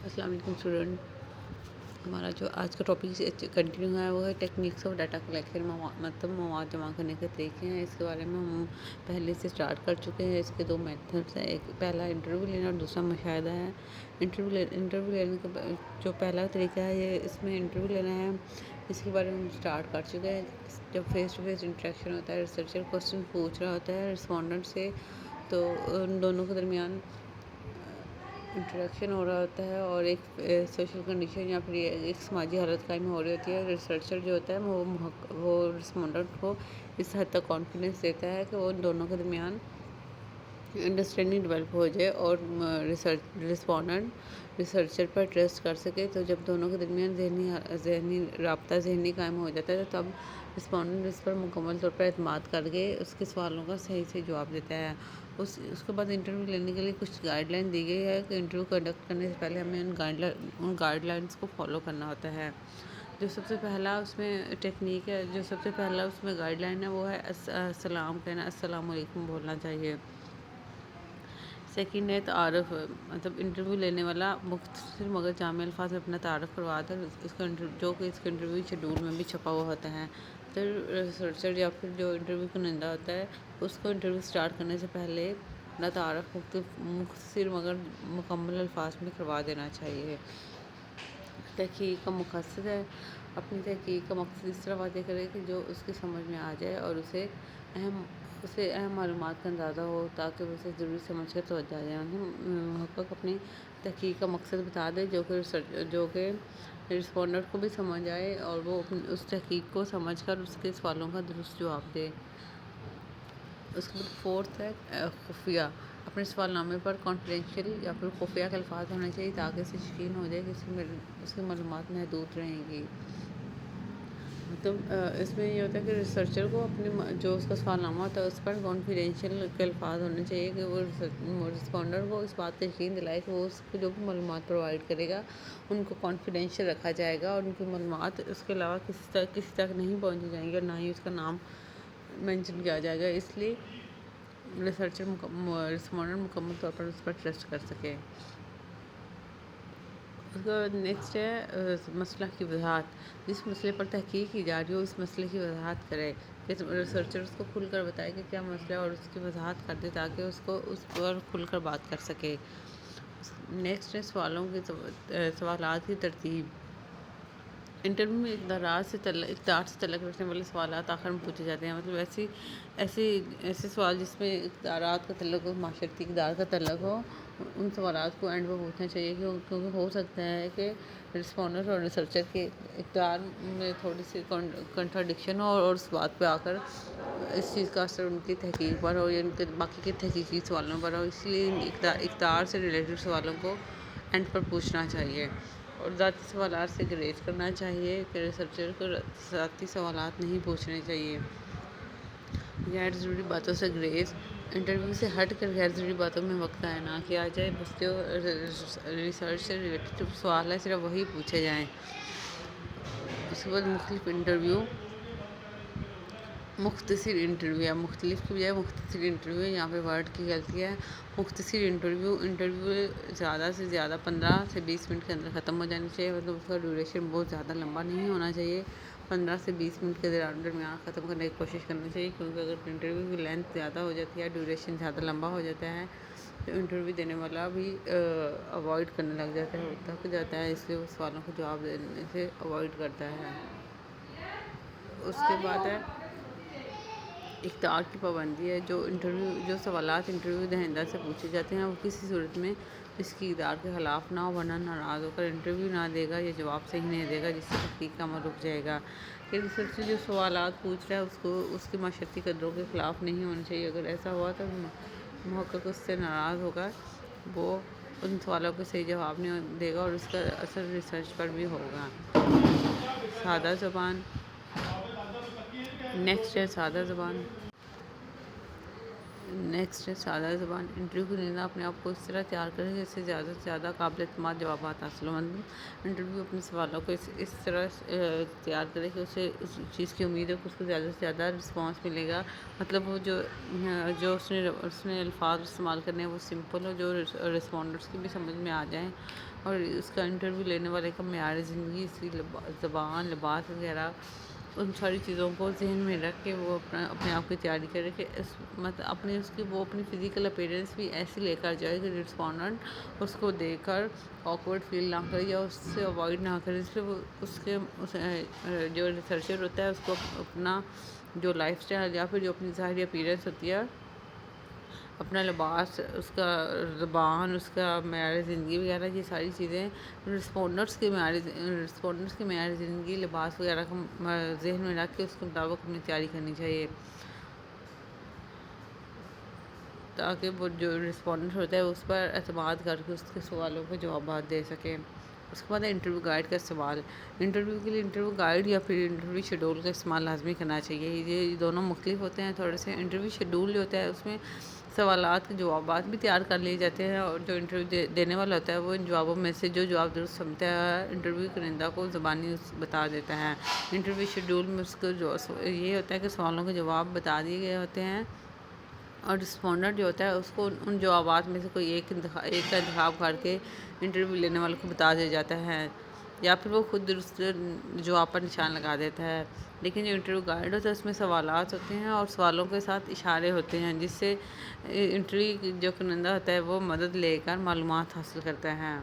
السلام علیکم اسٹوڈنٹ. ہمارا جو آج کا ٹاپک کنٹینیو ہے وہ ہے ٹیکنیکس آف ڈاٹا کلیکشن، مطلب مواد جمع کرنے کے طریقے ہیں. اس کے بارے میں ہم پہلے سے اسٹارٹ کر چکے ہیں. اس کے دو میتھڈس ہیں، ایک پہلا انٹرویو لینا اور دوسرا مشاہدہ ہے. انٹرویو لینے کا جو پہلا طریقہ ہے یہ اس میں انٹرویو لینا ہے، اس کے بارے میں ہم اسٹارٹ کر چکے ہیں. جب فیس ٹو فیس انٹریکشن ہوتا ہے، ریسرچر کوشچن پوچھ رہا ہوتا ہے رسپونڈنٹ سے، تو ان دونوں کے درمیان انٹریکشن ہو رہا ہوتا ہے اور ایک سوشل کنڈیشن یا پھر ایک سماجی حالت قائم ہو رہی ہوتی ہے. ریسرچر جو ہوتا ہے وہ رسپونڈنٹ کو اس حد تک کانفیڈنس دیتا ہے کہ وہ ان دونوں کے درمیان انڈرسٹینڈنگ ڈیولپ ہو جائے اور رسپونڈنٹ ریسرچر پر ٹرسٹ کر سکے. تو جب دونوں کے درمیان ذہنی رابطہ قائم ہو جاتا ہے، تو تب رسپونڈنٹ اس پر مکمل طور پر اعتماد کر کے اس کے سوالوں کا صحیح جواب دیتا ہے. اس کے بعد انٹرویو لینے کے لیے کچھ گائیڈ لائن دی گئی ہے کہ انٹرویو کنڈکٹ کرنے سے پہلے ہمیں ان گائیڈ لائنس کو فالو کرنا ہوتا ہے. جو سب سے پہلا اس میں ٹیکنیک ہے، جو سب سے پہلا اس میں گائیڈ لائن ہے وہ ہے السلام کہنا، السلام علیکم بولنا چاہیے. سیکنڈ ہے تعارف، مطلب انٹرویو لینے والا مختصر مگر جامع الفاظ میں اپنا تعارف کرواتا ہے، جو کہ اس کے انٹرویو شیڈول میں بھی چھپا ہوا ہوتا ہے. پھر ریسرچر یا پھر جو انٹرویو کنندہ ہوتا ہے اس کو انٹرویو سٹارٹ کرنے سے پہلے اپنا تعارف مختصر مگر مکمل الفاظ میں کروا دینا چاہیے. تحقیق کا مقصد ہے، اپنی تحقیق کا مقصد اس طرح واضح کرے کہ جو اس کی سمجھ میں آ جائے اور اسے اہم معلومات کا اندازہ ہو، تاکہ وہ اسے ضروری سمجھ کر توجہ دیں. محقق اپنی تحقیق کا مقصد بتا دے جو کہ رسپونڈنٹ کو بھی سمجھ آئے اور وہ اس تحقیق کو سمجھ کر اس کے سوالوں کا درست جواب دے. اس کے بعد فورتھ ہے خفیہ. اپنے سوال نامے پر کانفیڈینشیل یا پھر خفیہ کے الفاظ ہونے چاہیے تاکہ اسے یقین ہو جائے کہ اس کی معلومات محدود رہیں گی. مطلب اس میں یہ ہوتا ہے کہ ریسرچر کو اپنے جو اس کا سوال نامہ ہوتا ہے اس پر کانفیڈینشیل کے الفاظ ہونے چاہیے کہ وہ رسپونڈر کو اس بات کا یقین دلائے کہ وہ اس کو جو بھی معلومات پرووائڈ کرے گا ان کو کانفیڈینشیل رکھا جائے گا اور ان کی معلومات اس کے علاوہ کسی تک نہیں پہنچی جائیں گی اور نہ ہی اس کا نام مینشن کیا جائے گا، اس لیے ریسرچر رسپونڈنٹ مکمل طور پر اس پر ٹرسٹ کر سکے. اس کے بعد نیکسٹ ہے مسئلہ کی وضاحت. جس مسئلے پر تحقیق کی جا رہی ہو اس مسئلے کی وضاحت کرے. ریسرچر اس کو کھل کر بتائے کہ کیا مسئلہ ہے اور اس کی وضاحت کر دے تاکہ اس پر کھل کر بات کر سکے. نیکسٹ ہے سوالات کی ترتیب. انٹرویو میں اقدار سے تعلق رکھنے والے سوالات آخر میں پوچھے جاتے ہیں. مطلب ایسے سوال جس میں اقدارات کا تعلق ہو، معاشرتی اقدار کا تعلق ہو، ان سوالات کو اینڈ پہ پوچھنا چاہیے کیونکہ ہو سکتا ہے کہ رسپونڈنٹ اور ریسرچر کے اقدار میں تھوڑی سی کنٹراڈکشن ہو اور اس بات پہ آ کر اس چیز کا اثر ان کی تحقیق پر ہو یا ان کے باقی کے تحقیقی سوالوں پر ہو. اس لیے اقدار سے ریلیٹڈ سوالوں کو اینڈ پر پوچھنا چاہیے. اور ذاتی سوالات سے گریز کرنا چاہیے کہ ریسرچر کو ذاتی سوالات نہیں پوچھنے چاہیے. غیر ضروری باتوں سے گریز. انٹرویو سے ہٹ کر غیر ضروری باتوں میں وقت ضائع نہ کیا جائے، بس جو ریسرچ سے ریلیٹڈ سوال ہے صرف وہی پوچھے جائیں. اس کے بعد مختصر انٹرویو یا مختلف کی بجائے مختصر انٹرویو، یہاں پہ ورڈ کی غلطی ہے. مختصر انٹرویو زیادہ سے زیادہ 15 سے 20 منٹ کے اندر ختم ہو جانی چاہیے. مطلب اس کا ڈیوریشن بہت زیادہ لمبا نہیں ہونا چاہیے. 15 سے 20 منٹ کے درمیان ختم کرنے کی کوشش کرنی چاہیے، کیونکہ اگر انٹرویو کی لینتھ زیادہ ہو جاتی ہے، ڈیوریشن زیادہ لمبا ہو جاتا ہے، تو انٹرویو دینے والا بھی اوائڈ کرنے لگ جاتا ہے، تھک جاتا ہے، اس لیے وہ سوالوں کو جواب دینے سے اوائڈ کرتا ہے. اس کے بعد ہے اختیار کی پابندی ہے. جو سوالات انٹرویو دہندہ سے پوچھے جاتے ہیں وہ کسی صورت میں اس کی اقدار کے خلاف نہ ہو، ورنہ ناراض ہو کر انٹرویو نہ دے گا یا جواب صحیح نہیں دے گا، جس سے تحقیق کا عمل رک جائے گا. کہ ریسرچر جو سوالات پوچھ رہا ہے اس کی معاشرتی قدروں کے خلاف نہیں ہونا چاہیے. اگر ایسا ہوا تو محقق اس سے ناراض ہوگا، وہ ان سوالوں کے صحیح جواب نہیں دے گا اور اس کا اثر ریسرچ پر بھی ہوگا. سادہ زبان. نیکسٹ ہے سادہ زبان. نیکسٹ ہے سادہ زبان۔ انٹرویو کی نمائندہ اپنے آپ کو اس طرح تیار کرے جس سے زیادہ سے زیادہ قابل اعتماد جوابات حاصل ہوں۔ انٹرویو اپنے سوالوں کو اس طرح تیار کرے کہ اسے اس چیز کی امید ہے کہ اس کو زیادہ سے زیادہ رسپانس ملے گا، مطلب وہ جو اس نے الفاظ استعمال کرنے ہیں وہ سمپل ہو، جو رسپونڈرس کی بھی سمجھ میں آ جائیں، اور اس کا انٹرویو لینے والے کا معیار زندگی، اس کی زبان، لباس وغیرہ، ان ساری چیزوں کو ذہن میں رکھ کے وہ اپنے آپ کی تیاری کرے کہ وہ اپنی فزیکل اپیرنس بھی ایسی لے کر جائے کہ رسپونڈنٹ اس کو دیکھ کر آکورڈ فیل نہ کرے یا اس سے اوائڈ نہ کرے، اس لیے وہ جو ریسرچر ہوتا ہے اس کو اپنا جو لائف اسٹائل یا پھر جو اپنی ظاہری اپیرنس ہوتی ہے، اپنا لباس، اس کا زبان، اس کا معیار زندگی وغیرہ، یہ ساری چیزیں رسپونڈرس کے معیار زندگی، لباس وغیرہ کا ذہن میں رکھ کے اس کے مطابق اپنی تیاری کرنی چاہیے، تاکہ وہ جو رسپونڈنٹ ہوتا ہے اس پر اعتماد کر کے اس کے سوالوں کے جوابات دے سکیں۔ اس کے بعد ہے انٹرویو گائیڈ کا استعمال۔ انٹرویو کے لیے انٹرویو گائیڈ یا پھر انٹرویو شیڈول کا استعمال لازمی کرنا چاہیے۔ یہ دونوں مختلف ہوتے ہیں تھوڑے سے۔ انٹرویو شیڈول جو ہوتا ہے اس میں سوالات کے جوابات بھی تیار کر لیے جاتے ہیں، اور جو انٹرویو دینے والا ہوتا ہے وہ ان جوابوں میں سے جو جواب درست سمجھتا ہے انٹرویو کرندہ کو زبانی بتا دیتا ہے۔ انٹرویو شیڈول میں اس کو یہ ہوتا ہے کہ سوالوں کے جواب بتا دیے گئے ہوتے ہیں، اور رسپونڈنٹ جو ہوتا ہے اس کو ان جوابات میں سے کوئی ایک کا انتخاب کر کے انٹرویو لینے والے کو بتا دیا جاتا ہے، یا پھر وہ خود درست جواب پر نشان لگا دیتا ہے۔ لیکن جو انٹرویو گائیڈ ہوتا ہے اس میں سوالات ہوتے ہیں اور سوالوں کے ساتھ اشارے ہوتے ہیں، جس سے انٹرویو جو کرندہ ہوتا ہے وہ مدد لے کر معلومات حاصل کرتا ہے۔